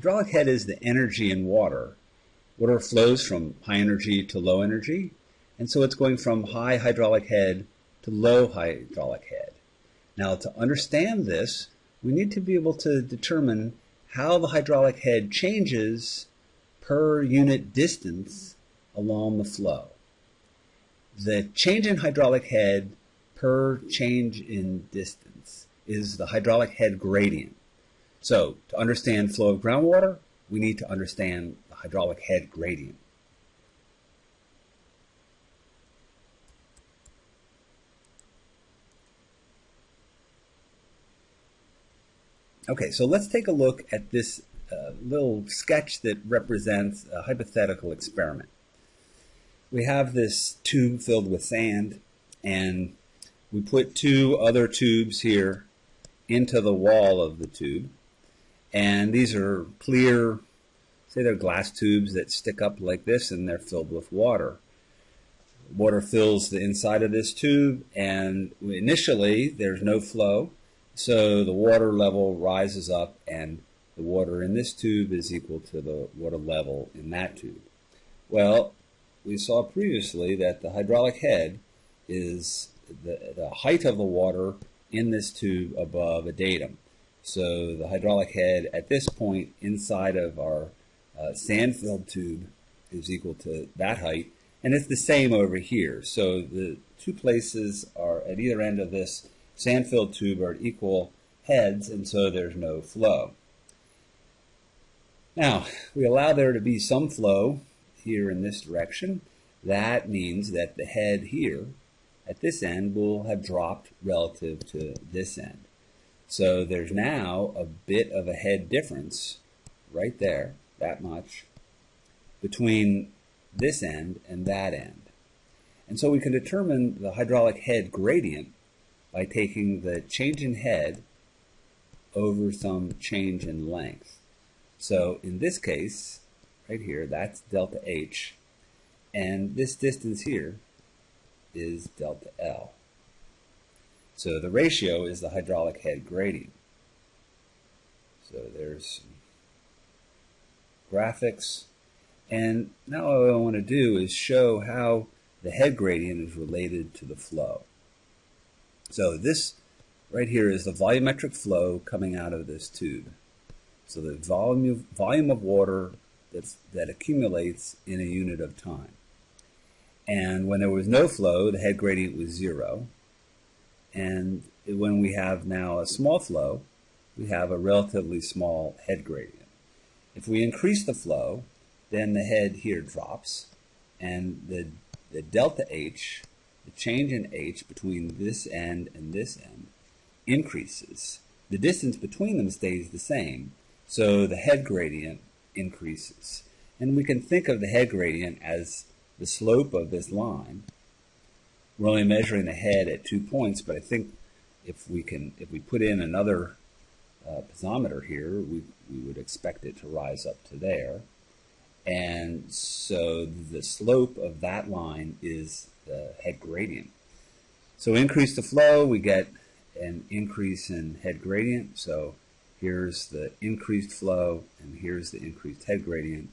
Hydraulic head is the energy in water. Water flows from high energy to low energy, and so it's going from high hydraulic head to low hydraulic head. Now, to understand this, we need to be able to determine how the hydraulic head changes per unit distance along the flow. The change in hydraulic head per change in distance is the hydraulic head gradient. So, to understand flow of groundwater, we need to understand the hydraulic head gradient. Okay, so let's take a look at this little sketch that represents a hypothetical experiment. We have this tube filled with sand, and we put two other tubes here into the wall of the tube. And these are clear, say they're glass tubes that stick up like this, and they're filled with water. Water fills the inside of this tube, and initially there's no flow, so the water level rises up, and the water in this tube is equal to the water level in that tube. Well, we saw previously that the hydraulic head is the height of the water in this tube above a datum. So the hydraulic head at this point inside of our sand-filled tube is equal to that height, and it's the same over here. So the two places are at either end of this sand-filled tube are at equal heads, and so there's no flow. Now, we allow there to be some flow here in this direction. That means that the head here at this end will have dropped relative to this end. So there's now a bit of a head difference right there, that much, between this end and that end. And so we can determine the hydraulic head gradient by taking the change in head over some change in length. So in this case, right here, that's delta H, and this distance here is delta L. So the ratio is the hydraulic head gradient. So there's some graphics. And now what I want to do is show how the head gradient is related to the flow. So this right here is the volumetric flow coming out of this tube. So the volume of water that accumulates in a unit of time. And when there was no flow, the head gradient was 0. And when we have now a small flow, we have a relatively small head gradient. If we increase the flow, then the head here drops, and the delta H, the change in H between this end and this end, increases. The distance between them stays the same, so the head gradient increases. And we can think of the head gradient as the slope of this line. We're only measuring the head at 2 points, but I think if we put in another piezometer here, we would expect it to rise up to there. And so the slope of that line is the head gradient. So increase the flow, we get an increase in head gradient. So here's the increased flow, and here's the increased head gradient,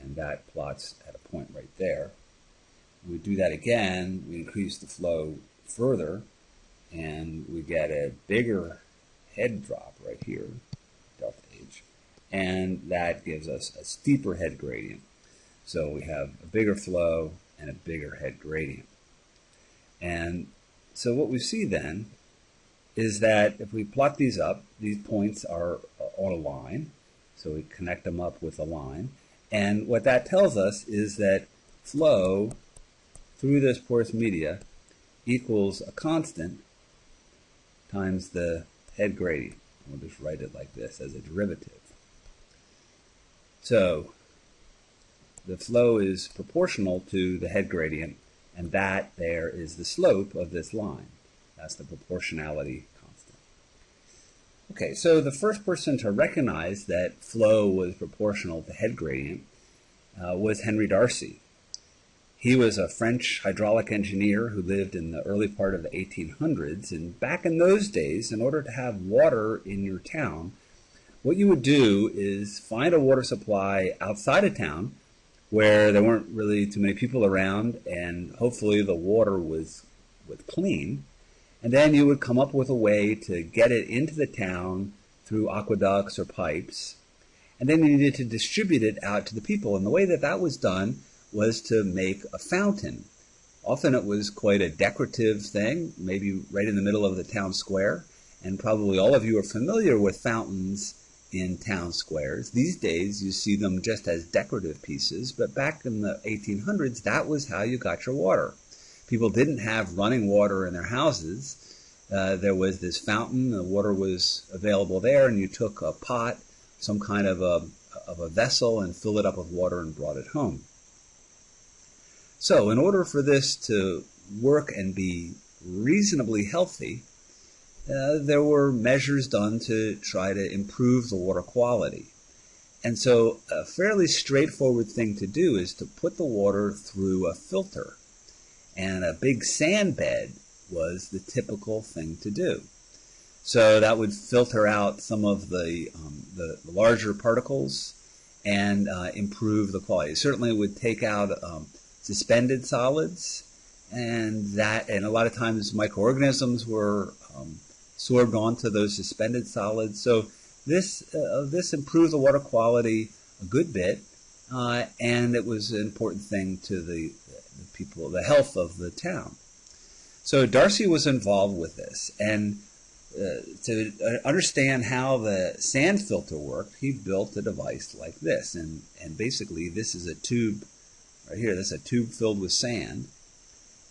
and that plots at a point right there. We do that again, we increase the flow further, and we get a bigger head drop right here, delta H, and that gives us a steeper head gradient. So we have a bigger flow and a bigger head gradient. And so what we see then is that if we plot these up, these points are on a line, so we connect them up with a line, and what that tells us is that flow through this porous media equals a constant times the head gradient. We'll just write it like this as a derivative. So the flow is proportional to the head gradient, and that there is the slope of this line. That's the proportionality constant. Okay, so the first person to recognize that flow was proportional to head gradient was Henry Darcy. He was a French hydraulic engineer who lived in the early part of the 1800s, and back in those days, in order to have water in your town, what you would do is find a water supply outside of town where there weren't really too many people around, and hopefully the water was clean. And then you would come up with a way to get it into the town through aqueducts or pipes. And then you needed to distribute it out to the people. And the way that that was done was to make a fountain. Often it was quite a decorative thing, maybe right in the middle of the town square. And probably all of you are familiar with fountains in town squares. These days you see them just as decorative pieces, but back in the 1800s, that was how you got your water. People didn't have running water in their houses. There was this fountain, the water was available there, and you took a pot, some kind of a vessel, and filled it up with water and brought it home. So in order for this to work and be reasonably healthy, there were measures done to try to improve the water quality. And so a fairly straightforward thing to do is to put the water through a filter. And a big sand bed was the typical thing to do. So that would filter out some of the larger particles and improve the quality. It certainly would take out suspended solids, and a lot of times microorganisms were sorbed onto those suspended solids. So this improved the water quality a good bit, and it was an important thing to the people, the health of the town. So Darcy was involved with this, and to understand how the sand filter worked, he built a device like this, and basically this is a tube right here. This is a tube filled with sand,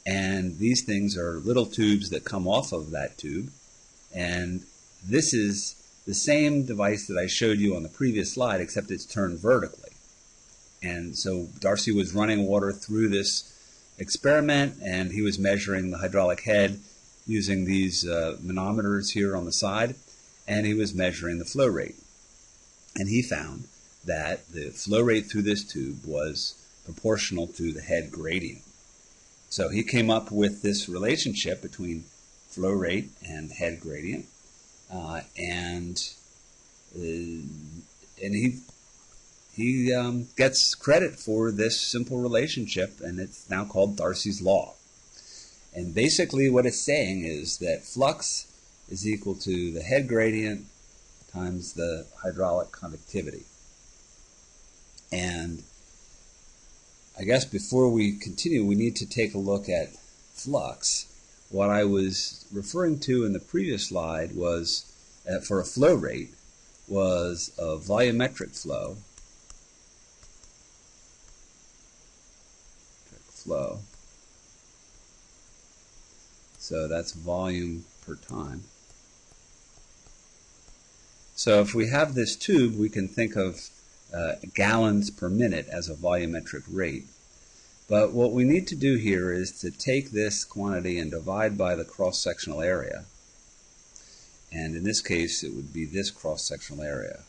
and these things are little tubes that come off of that tube. And this is the same device that I showed you on the previous slide, except it's turned vertically. And so Darcy was running water through this experiment, and he was measuring the hydraulic head using these manometers here on the side, and he was measuring the flow rate. And he found that the flow rate through this tube was proportional to the head gradient. So he came up with this relationship between flow rate and head gradient, and he gets credit for this simple relationship, and it's now called Darcy's law. And basically what it's saying is that flux is equal to the head gradient times the hydraulic conductivity. And I guess before we continue, we need to take a look at flux. What I was referring to in the previous slide was, for a flow rate, was a volumetric flow. So that's volume per time. So if we have this tube, we can think of gallons per minute as a volumetric rate. But what we need to do here is to take this quantity and divide by the cross-sectional area. And in this case, it would be this cross-sectional area.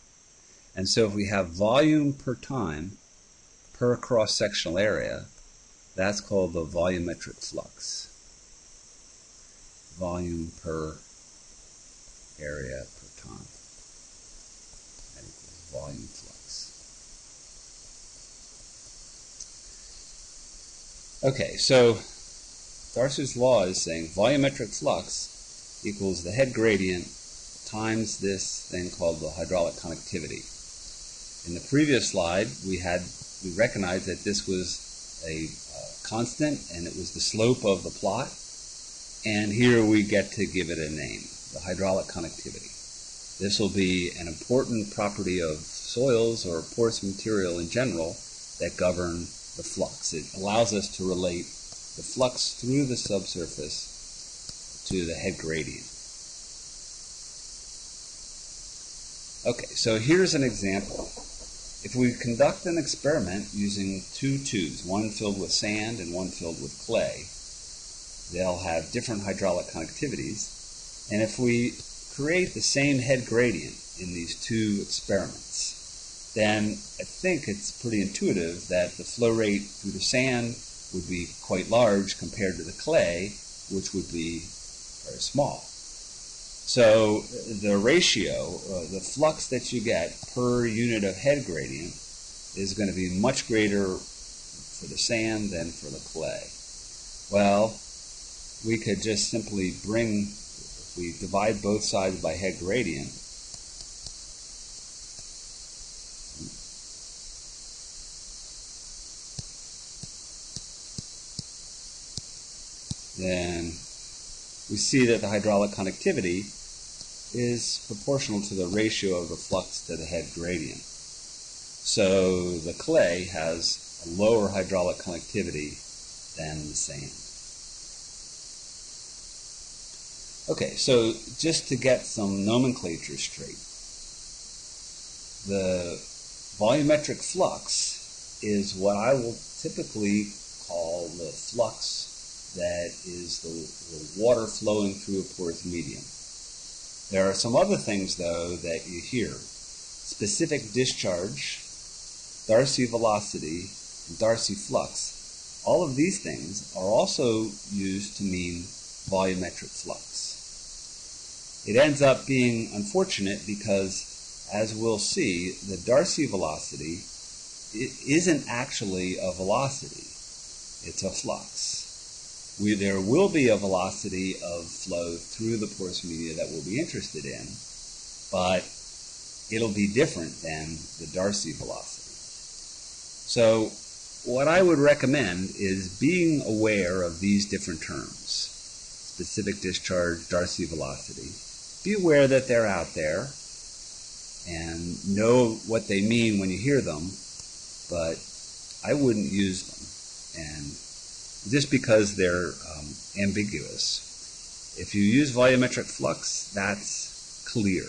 And so if we have volume per time per cross-sectional area, that's called the volumetric flux. Volume per area per time. That equals volume flux. Okay, so Darcy's law is saying volumetric flux equals the head gradient times this thing called the hydraulic conductivity. In the previous slide, we recognized that this was a constant, and it was the slope of the plot. And here we get to give it a name, the hydraulic conductivity. This will be an important property of soils or porous material in general that govern the flux. It allows us to relate the flux through the subsurface to the head gradient. Okay, so here's an example. If we conduct an experiment using two tubes, one filled with sand and one filled with clay, they'll have different hydraulic conductivities. And if we create the same head gradient in these two experiments, then I think it's pretty intuitive that the flow rate through the sand would be quite large compared to the clay, which would be very small. So the ratio, the flux that you get per unit of head gradient is going to be much greater for the sand than for the clay. Well, we could just simply if we divide both sides by head gradient, then we see that the hydraulic conductivity is proportional to the ratio of the flux to the head gradient. So the clay has a lower hydraulic conductivity than the sand. Okay, so just to get some nomenclature straight, the volumetric flux is what I will typically call the flux that is the water flowing through a porous medium. There are some other things, though, that you hear. Specific discharge, Darcy velocity, and Darcy flux. All of these things are also used to mean volumetric flux. It ends up being unfortunate because, as we'll see, the Darcy velocity isn't actually a velocity. It's a flux. There will be a velocity of flow through the porous media that we'll be interested in, but it'll be different than the Darcy velocity. So what I would recommend is being aware of these different terms: specific discharge, Darcy velocity. Be aware that they're out there and know what they mean when you hear them, but I wouldn't use them, and just because they're ambiguous. If you use volumetric flux, that's clear.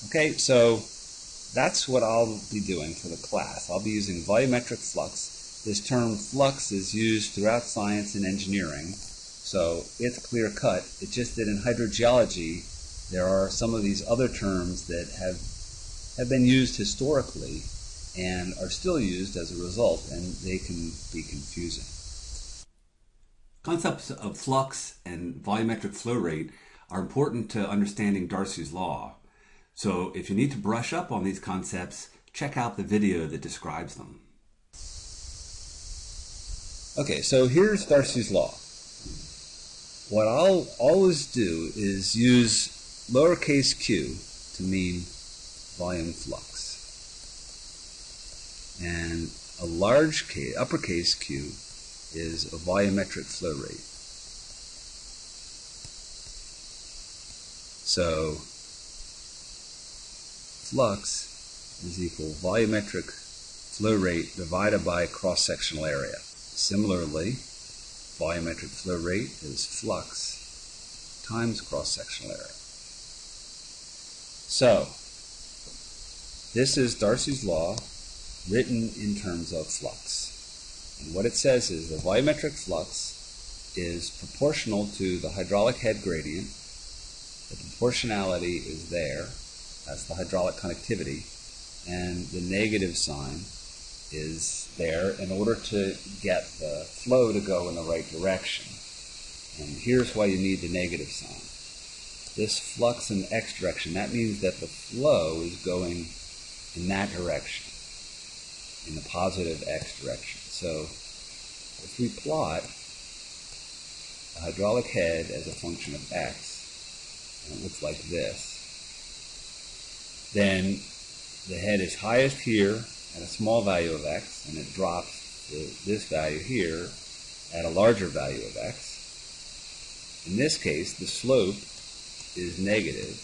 Okay, so that's what I'll be doing for the class. I'll be using volumetric flux. This term flux is used throughout science and engineering, so it's clear cut. It's just that in hydrogeology, there are some of these other terms that have been used historically and are still used as a result, and they can be confusing. Concepts of flux and volumetric flow rate are important to understanding Darcy's law. So if you need to brush up on these concepts, check out the video that describes them. Okay, so here's Darcy's law. What I'll always do is use lowercase q to mean volume flux, and a large K, uppercase Q, is a volumetric flow rate. So flux is equal volumetric flow rate divided by cross-sectional area. Similarly, volumetric flow rate is flux times cross-sectional area. So this is Darcy's law written in terms of flux. And what it says is the volumetric flux is proportional to the hydraulic head gradient. The proportionality is there. That's the hydraulic conductivity. And the negative sign is there in order to get the flow to go in the right direction. And here's why you need the negative sign. This flux in the x direction, that means that the flow is going in that direction, in the positive x direction. So if we plot the hydraulic head as a function of x, and it looks like this, then the head is highest here at a small value of x, and it drops to this value here at a larger value of x. In this case, the slope is negative,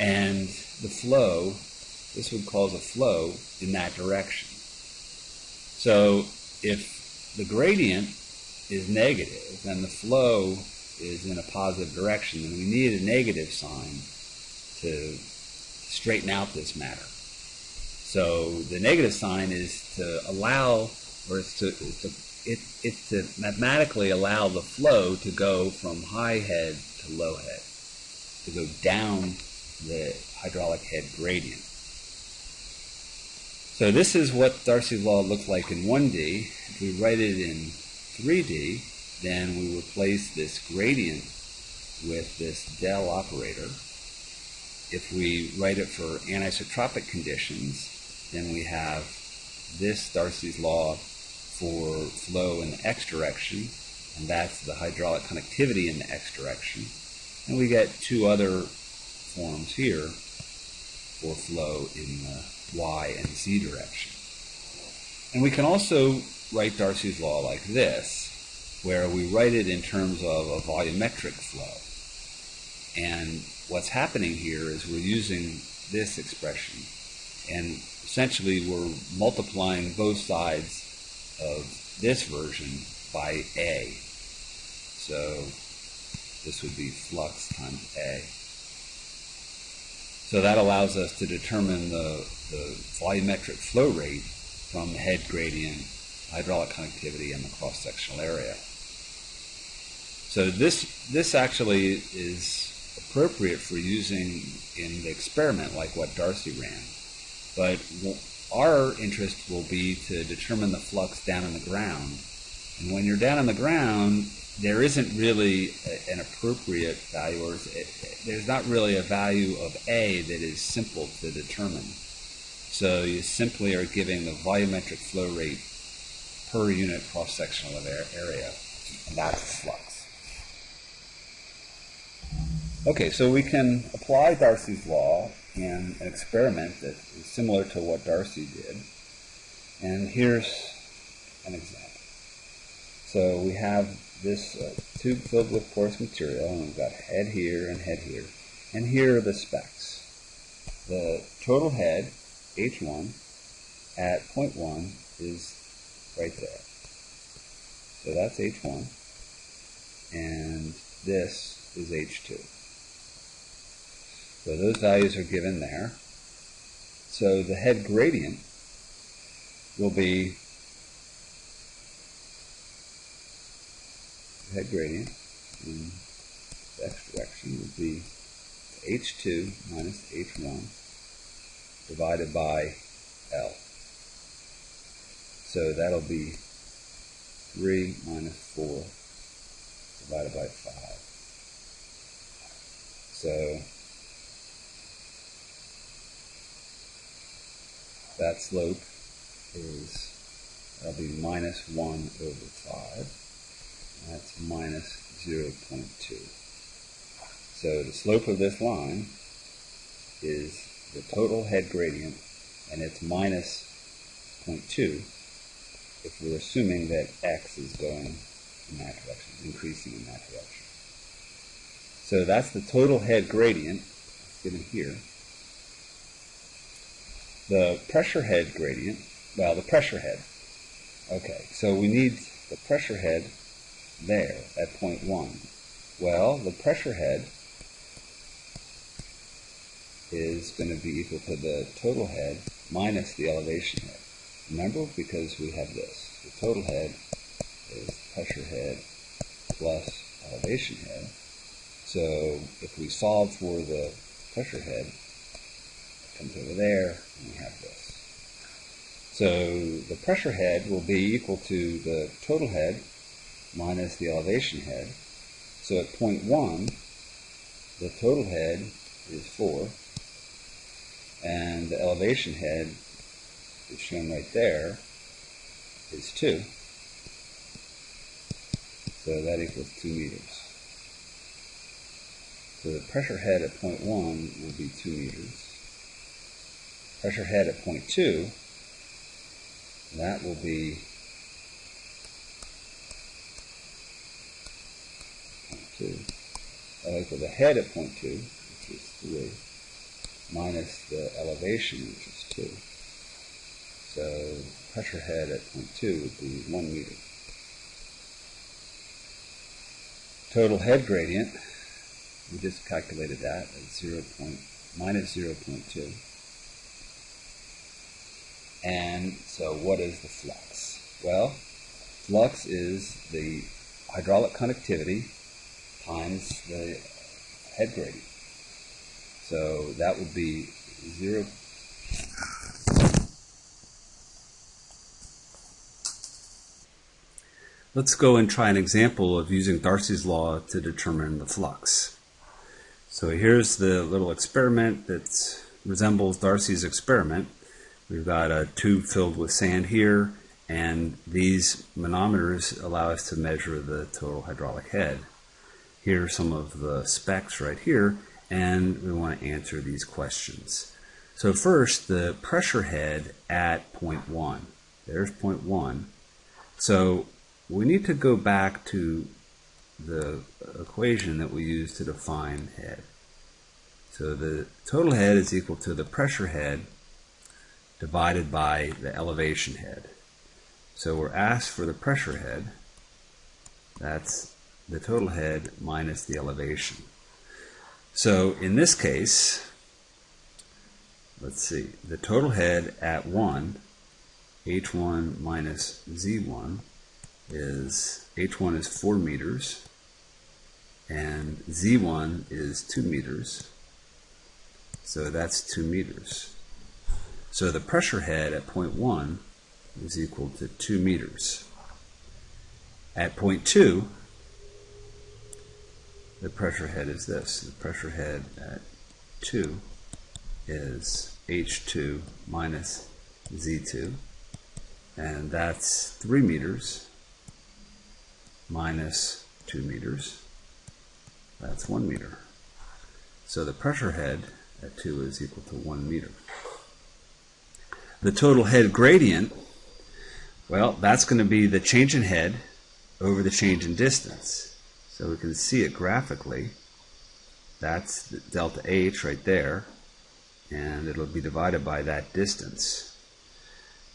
and the flow, this would cause a flow in that direction. So if the gradient is negative and the flow is in a positive direction, then we need a negative sign to straighten out this matter. So the negative sign is to allow, or it's to mathematically allow the flow to go from high head to low head, to go down the hydraulic head gradient. So this is what Darcy's law looks like in 1D. If we write it in 3D, then we replace this gradient with this del operator. If we write it for anisotropic conditions, then we have this Darcy's law for flow in the x direction, and that's the hydraulic conductivity in the x direction. And we get two other forms here for flow in the y and z direction. And we can also write Darcy's law like this, where we write it in terms of a volumetric flow. And what's happening here is we're using this expression, and essentially we're multiplying both sides of this version by A. So this would be flux times A. So that allows us to determine the volumetric flow rate from the head gradient, hydraulic conductivity, and the cross-sectional area. So this actually is appropriate for using in the experiment, like what Darcy ran. But our interest will be to determine the flux down in the ground. And when you're down on the ground, there isn't really an appropriate value, or there's not really a value of A that is simple to determine. So you simply are giving the volumetric flow rate per unit cross-sectional area, and that's the flux. Okay, so we can apply Darcy's law in an experiment that is similar to what Darcy did. And here's an example. So we have this tube filled with porous material, and we've got head here and head here. And here are the specs. The total head, H1, at point 1 is right there. So that's H1, and this is H2. So those values are given there. So the head gradient will be, the head gradient in the x direction would be H2 minus H1 divided by L. So that'll be 3 minus 4 divided by 5. So that slope is, that'll be minus 1 over 5. That's minus 0.2. So the slope of this line is the total head gradient, and it's minus 0.2 if we're assuming that x is going in that direction, increasing in that direction. So that's the total head gradient given here. The pressure head gradient, well, the pressure head. Okay, so we need the pressure head there at point 1. Well, the pressure head is going to be equal to the total head minus the elevation head. Remember, because we have this. The total head is pressure head plus elevation head. So if we solve for the pressure head, it comes over there, and we have this. So the pressure head will be equal to the total head minus the elevation head. So at point 1, the total head is 4, and the elevation head is shown right there is 2. So that equals 2 meters. So the pressure head at point 1 will be 2 meters. Pressure head at point 2, that will be 0.2. So the head at point 2, which is 3, minus the elevation, which is 2. So pressure head at point 2 would be 1 meter. Total head gradient, we just calculated that at minus 0.2. And so what is the flux? Well, flux is the hydraulic conductivity times the head gradient. So that would be 0. Let's go and try an example of using Darcy's law to determine the flux. So here's the little experiment that resembles Darcy's experiment. We've got a tube filled with sand here, and these manometers allow us to measure the total hydraulic head. Here are some of the specs right here, and we want to answer these questions. So first, the pressure head at point 1. There's point 1. So we need to go back to the equation that we used to define head. So the total head is equal to the pressure head divided by the elevation head. So we're asked for the pressure head. That's the total head minus the elevation. So in this case, let's see, the total head at 1, H1 minus Z1, is H1 is 4 meters and Z1 is 2 meters. So that's 2 meters. So the pressure head at point 1 is equal to 2 meters. At point 2, the pressure head is this. The pressure head at 2 is H2 minus Z2, and that's 3 meters minus 2 meters. That's 1 meter. So the pressure head at 2 is equal to 1 meter. The total head gradient, well, that's going to be the change in head over the change in distance. So we can see it graphically. That's the delta H right there, and it'll be divided by that distance.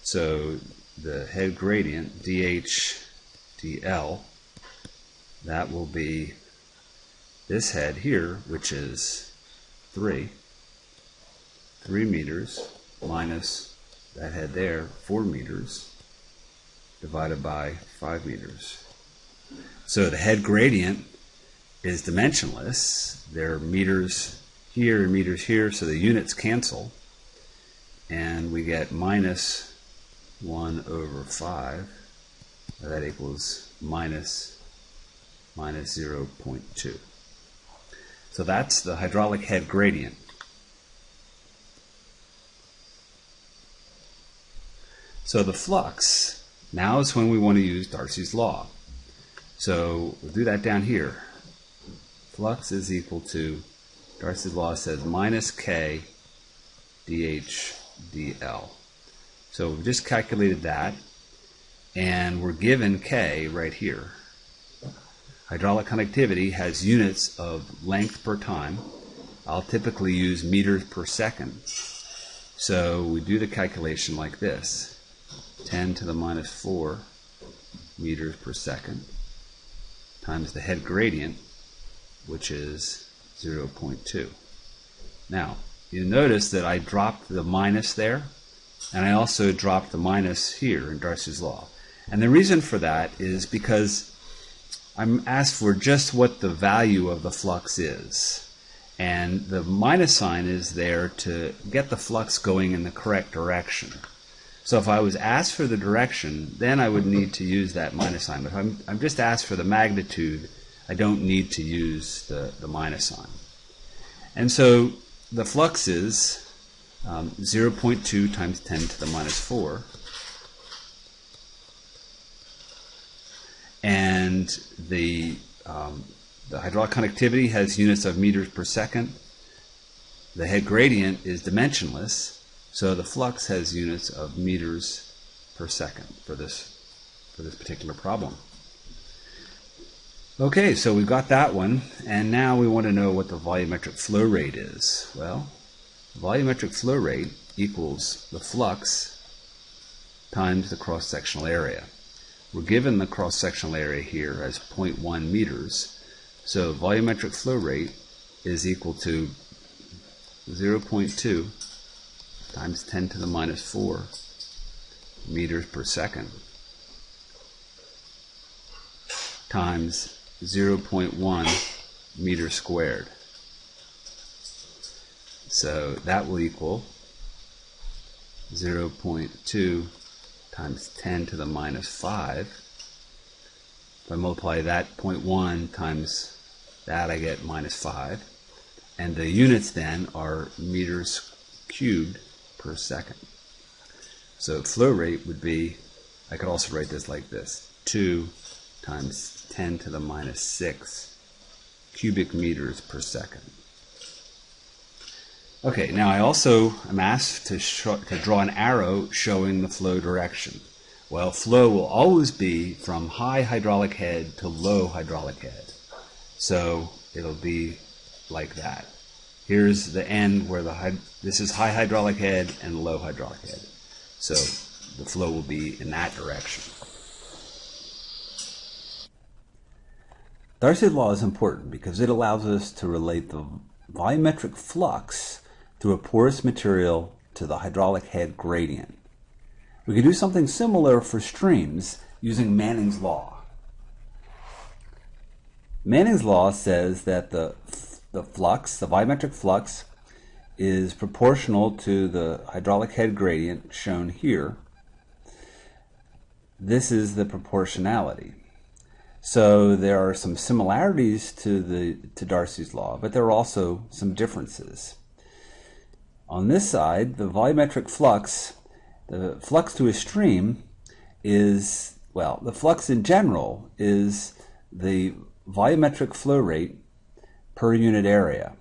So the head gradient, dH dL, that will be this head here, which is 3 meters, minus that head there, 4 meters, divided by 5 meters. So the head gradient is dimensionless. There are meters here and meters here, so the units cancel, and we get minus 1 over 5. That equals minus 0.2. So that's the hydraulic head gradient. So the flux, now is when we want to use Darcy's law. So we'll do that down here. Flux is equal to, Darcy's law says, minus K dH dL. So we've just calculated that, and we're given K right here. Hydraulic conductivity has units of length per time. I'll typically use meters per second. So we do the calculation like this. 10 to the minus 4 meters per second times the head gradient, which is 0.2. Now, you notice that I dropped the minus there, and I also dropped the minus here in Darcy's law. And the reason for that is because I'm asked for just what the value of the flux is. And the minus sign is there to get the flux going in the correct direction. So if I was asked for the direction, then I would need to use that minus sign. But if I'm just asked for the magnitude, I don't need to use the minus sign. And so the flux is 0.2 times 10 to the minus 4. And the hydraulic conductivity has units of meters per second. The head gradient is dimensionless, so the flux has units of meters per second for this particular problem. Okay, so we've got that one, and now we want to know what the volumetric flow rate is. Well, the volumetric flow rate equals the flux times the cross-sectional area. We're given the cross-sectional area here as 0.1 meters, so volumetric flow rate is equal to 0.2 times 10 to the minus 4 meters per second times 0.1 meters squared. So that will equal 0.2 times 10 to the minus 5 If I multiply that 0.1 times that, I get -5. And the units then are meters cubed per second. So flow rate would be, I could also write this like this, 2 times 10 to the -6 cubic meters per second. Okay, now I also am asked to draw an arrow showing the flow direction. Well, flow will always be from high hydraulic head to low hydraulic head. So it'll be like that. Here's the end where this is high hydraulic head and low hydraulic head. So the flow will be in that direction. Darcy's law is important because it allows us to relate the volumetric flux through a porous material to the hydraulic head gradient. We can do something similar for streams using Manning's law. Manning's law says that the flux, the volumetric flux, is proportional to the hydraulic head gradient shown here. This is the proportionality. So there are some similarities to Darcy's law, but there are also some differences. On this side, the volumetric flux, the flux to a stream is, well, the flux in general is the volumetric flow rate per unit area.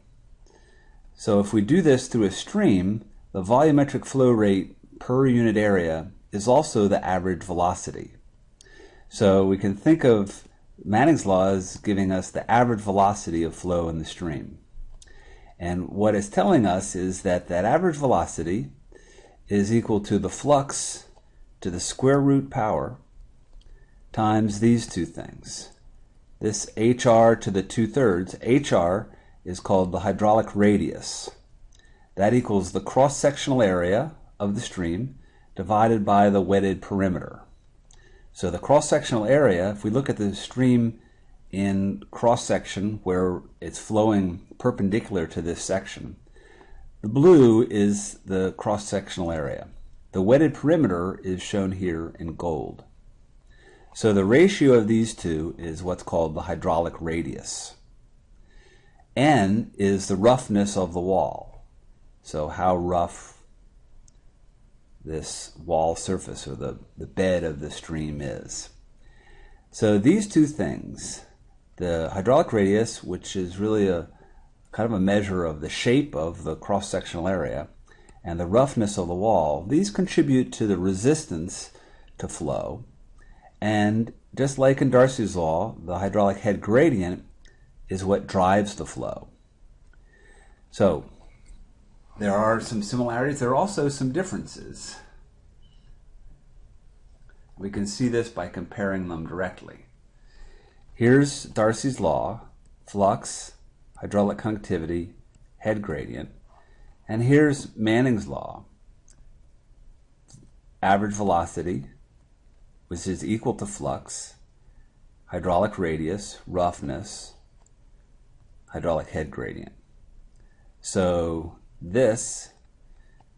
So if we do this through a stream, the volumetric flow rate per unit area is also the average velocity. So we can think of Manning's law as giving us the average velocity of flow in the stream. And what it's telling us is that that average velocity is equal to the flux to the square root power times these two things. This HR to the 2/3, HR is called the hydraulic radius. That equals the cross-sectional area of the stream divided by the wetted perimeter. So the cross-sectional area, if we look at the stream in cross-section where it's flowing perpendicular to this section, the blue is the cross-sectional area. The wetted perimeter is shown here in gold. So the ratio of these two is what's called the hydraulic radius. N is the roughness of the wall. So how rough this wall surface or the bed of the stream is. So these two things, the hydraulic radius, which is really a kind of a measure of the shape of the cross-sectional area, and the roughness of the wall, these contribute to the resistance to flow. And just like in Darcy's law, the hydraulic head gradient is what drives the flow. So there are some similarities. There are also some differences. We can see this by comparing them directly. Here's Darcy's law, flux, hydraulic conductivity, head gradient. And here's Manning's law, average velocity, which is equal to flux, hydraulic radius, roughness, hydraulic head gradient. So this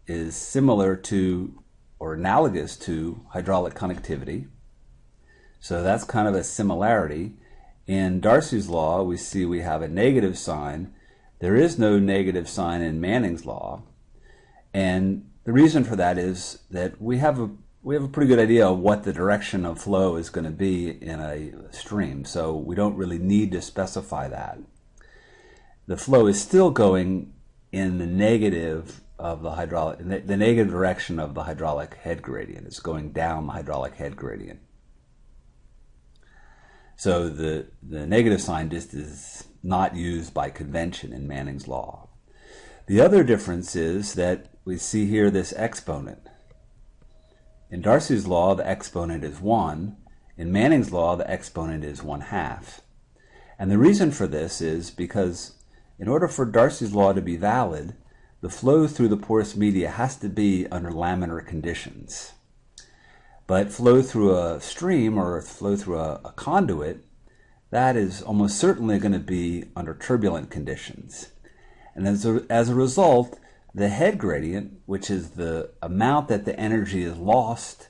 is similar to or analogous to hydraulic conductivity. So that's kind of a similarity. In Darcy's law, we see we have a negative sign. There is no negative sign in Manning's law. And the reason for that is that we have a pretty good idea of what the direction of flow is going to be in a stream. So we don't really need to specify that. The flow is still going in the negative of the negative direction of the hydraulic head gradient. It's going down the hydraulic head gradient. So the negative sign just is not used by convention in Manning's law. The other difference is that we see here this exponent. In Darcy's law, the exponent is 1. In Manning's law, the exponent is 1/2. And the reason for this is because in order for Darcy's law to be valid, the flow through the porous media has to be under laminar conditions. But flow through a stream or flow through a conduit, that is almost certainly going to be under turbulent conditions. And as a result, the head gradient, which is the amount that the energy is lost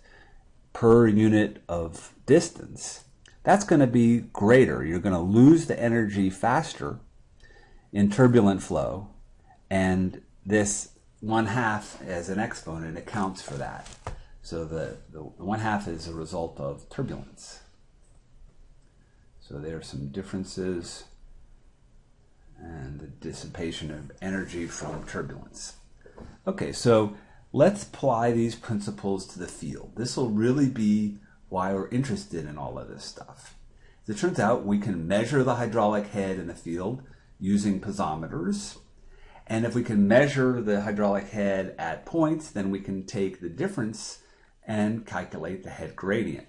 per unit of distance, that's going to be greater. You're going to lose the energy faster in turbulent flow, and this 1/2 as an exponent accounts for that. So the 1/2 is a result of turbulence. So there are some differences and the dissipation of energy from turbulence. Okay, so let's apply these principles to the field. This will really be why we're interested in all of this stuff. As it turns out, we can measure the hydraulic head in the field using piezometers. And if we can measure the hydraulic head at points, then we can take the difference and calculate the head gradient.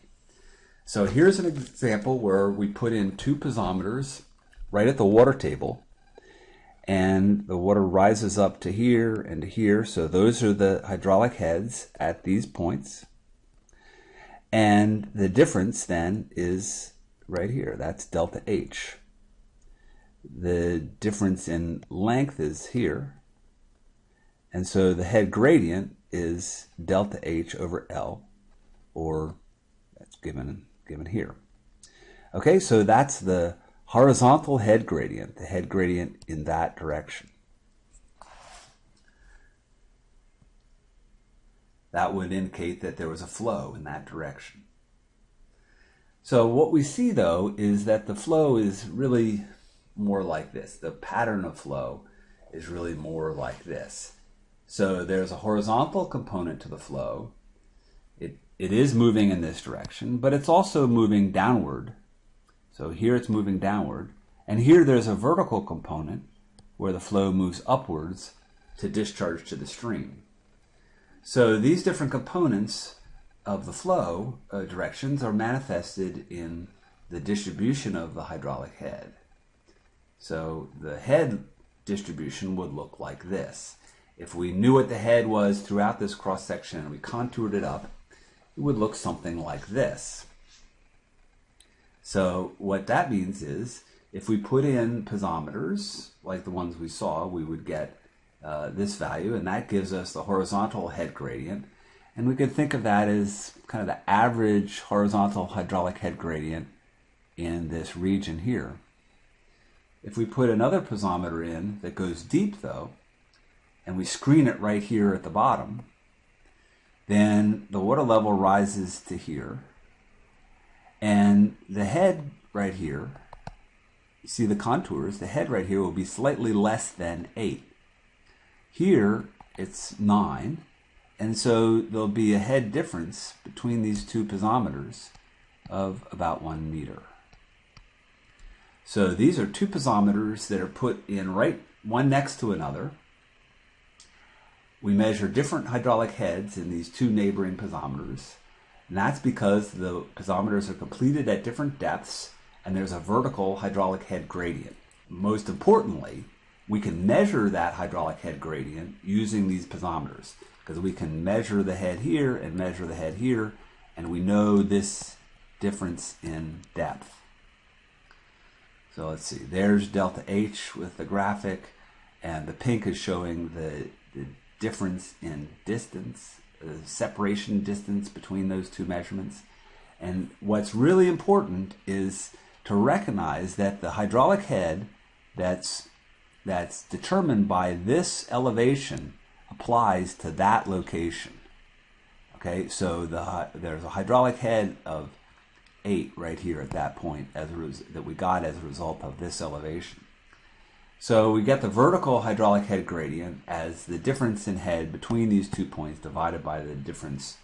So here's an example where we put in 2 piezometers right at the water table, and the water rises up to here and to here. So those are the hydraulic heads at these points. And the difference then is right here. That's delta H. The difference in length is here. And so the head gradient is delta H over L, or that's given here. Okay, so that's the horizontal head gradient, the head gradient in that direction. That would indicate that there was a flow in that direction. So what we see, though, is that the flow is really more like this. The pattern of flow is really more like this. So there's a horizontal component to the flow. It is moving in this direction, but it's also moving downward. So here it's moving downward. And here there's a vertical component where the flow moves upwards to discharge to the stream. So these different components of the flow directions are manifested in the distribution of the hydraulic head. So the head distribution would look like this. If we knew what the head was throughout this cross-section and we contoured it up, it would look something like this. So what that means is, if we put in piezometers, like the ones we saw, we would get this value, and that gives us the horizontal head gradient. And we could think of that as kind of the average horizontal hydraulic head gradient in this region here. If we put another piezometer in that goes deep, though, and we screen it right here at the bottom, then the water level rises to here, and the head right here, you see the contours, the head right here will be slightly less than 8. Here it's 9, and so there'll be a head difference between these 2 piezometers of about 1 meter. So these are 2 piezometers that are put in right one next to another. We measure different hydraulic heads in these 2 neighboring piezometers, and that's because the piezometers are completed at different depths and there's a vertical hydraulic head gradient. Most importantly, we can measure that hydraulic head gradient using these piezometers, because we can measure the head here and measure the head here, and we know this difference in depth. So let's see, there's delta H with the graphic, and the pink is showing the difference in distance, separation distance between those 2 measurements. And what's really important is to recognize that the hydraulic head that's determined by this elevation applies to that location. Okay, so there's a hydraulic head of 8 right here at that point that we got as a result of this elevation. So we get the vertical hydraulic head gradient as the difference in head between these 2 points divided by the difference